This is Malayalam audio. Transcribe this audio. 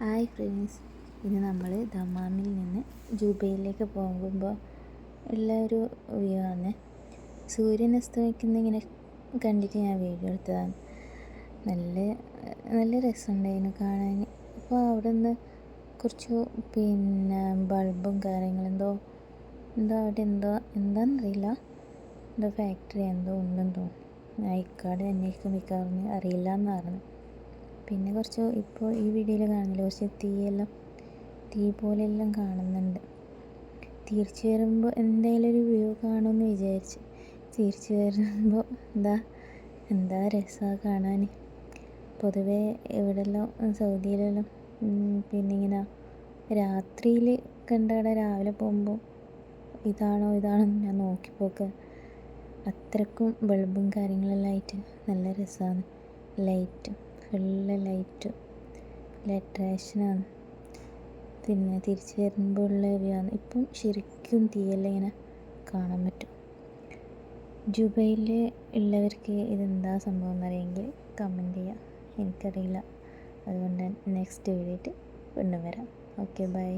ഹായ് ഫ്രണ്ട്സ്, ഇന്ന് നമ്മൾ ദമാമിൽ നിന്ന് ജുബൈലിലേക്ക് പോകുമ്പോൾ ഉള്ള ഒരു വ്യൂ ആണ്. സൂര്യൻ അസ്തമിക്കുന്ന ഇങ്ങനെ കണ്ടിട്ട് ഞാൻ വീഡിയോ എടുത്തതാണ്. നല്ല നല്ല രസമുണ്ടായിരുന്നു കാണാൻ. അപ്പോൾ അവിടെ നിന്ന് കുറച്ച് ബൾബും കാര്യങ്ങളും എന്തോ അവിടെ എന്താണെന്നറിയില്ല, എന്തോ ഫാക്ടറി എന്തോ ഉണ്ടെന്ന് തോന്നുന്നു. ഐക്കാട് അന്വേഷിക്കാൻ മിക്കവാറും അറിയില്ല എന്ന് പറഞ്ഞു. പിന്നെ കുറച്ച് ഇപ്പോൾ ഈ വീഡിയോയിൽ കാണില്ല, കുറച്ച് തീ പോലെയെല്ലാം കാണുന്നുണ്ട്. തിരിച്ചു വരുമ്പോൾ എന്തായാലും ഒരു വ്യൂ കാണുമെന്ന് വിചാരിച്ച് തിരിച്ചു വരുമ്പോൾ എന്താ രസമാണ് കാണാൻ. പൊതുവേ ഇവിടെല്ലാം സൗദിയിലെല്ലാം ഇങ്ങനെ രാത്രിയിൽ കണ്ടവിടെ രാവിലെ പോകുമ്പോൾ ഇതാണോ ഞാൻ നോക്കിപ്പോക്ക്. അത്രക്കും ബൾബും കാര്യങ്ങളെല്ലാം ആയിട്ട് നല്ല രസമാണ്. ഫുള്ള് ലൈറ്റ് അട്രാക്ഷനാണ്. പിന്നെ തിരിച്ച് വരുമ്പോൾ ഉള്ള വ്യൂ ആണ്. ഇപ്പം ശരിക്കും തീയെല്ലാം ഇങ്ങനെ കാണാൻ പറ്റും. ജുബൈലിൽ ഉള്ളവർക്ക് ഇതെന്താ സംഭവം എന്നറിയെങ്കിൽ കമൻറ്റ് ചെയ്യാം. എനിക്കറിയില്ല. അതുകൊണ്ട് നെക്സ്റ്റ് വീഡിയോ ആയിട്ട് വീണ്ടും വരാം. Okay, by.